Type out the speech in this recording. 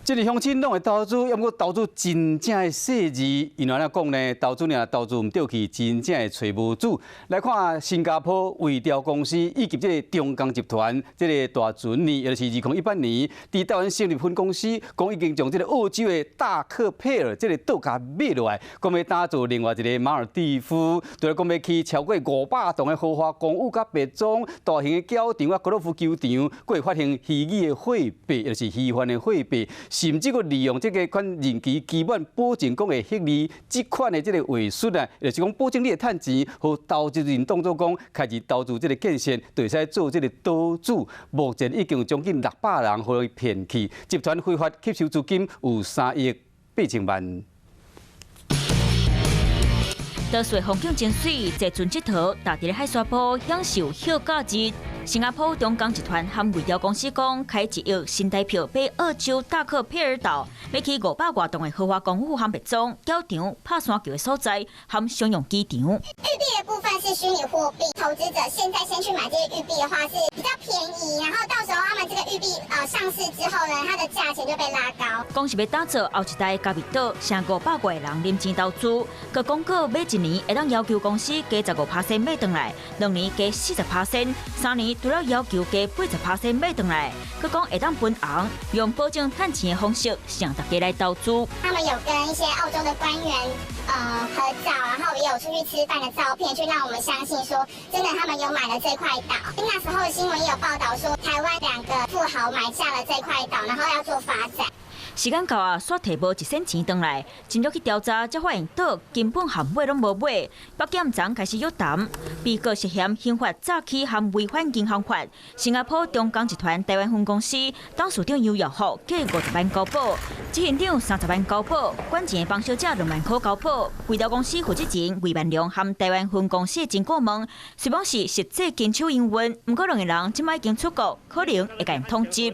这个乡亲拢会投资，要过投资真正的细致。原来讲呢，投资呢投资唔对去，真正的找无主。来看新加坡卫调公司以及这个中钢集团，这个大船呢，也就是2018年，伫台湾成立分公司，讲已经将这个澳洲的大克佩尔这个岛甲买落来，讲要打造另外一个马尔地夫，对讲要起超过500栋的豪华公寓甲别庄、大型的教场啊、高尔夫球场，佫会发行虚拟的货币，也就是虚幻的货币。甚至佫利用这个款任期期满保证讲的获利，这款的这个话术啊，就是讲保证你的趁钱，和投资人当作讲开始投资这个建设，就会使做这个岛主。目前已经有将近600人互骗去，集团非法吸收资金有3亿8千万。岛水风景真水，坐船佚佗，踏伫海沙坡享受休假日。新加坡中钢集团和卫调公司讲，开1亿新台票买澳洲大克佩尔岛，要起500多栋的豪华公寓和别庄、教场、拍山桥的所在，和商用机场。玉币的部分是虚拟货币，投资者现在先去买这些玉币的话是比较便宜，然后到时候他们这个玉币上市之后呢，它的价钱就被拉高。讲是要打造后一代加密岛，成500个人认真投资，佮广告每1年会当要求公司加15%买回来，2年加40%，3年除了要求加80%买回来，佮讲会当分红，用保证赚钱的方式向大家来投资。他们有跟一些澳洲的官员合照，然后也有出去吃饭的照片，去让我们相信说，真的他们有买了这块岛。那时候的新闻也有报道说，台湾2个富豪买下了这块岛，然后要做发展。时间到啊，煞摕无1仙钱回来，真入去调查，才发现岛根本含买拢无买。北检长开始约谈，被告涉嫌刑法诈欺和违反银行法。新加坡中钢集团台湾分公司董事长尤耀福计50万高保，执行长30万高保，管钱的帮小姐2万块高保。卫调公司负责人魏万良和台湾分公司的经过问，虽然是实际经手营运，不过2个人即摆已经出国，可能会甲因通缉。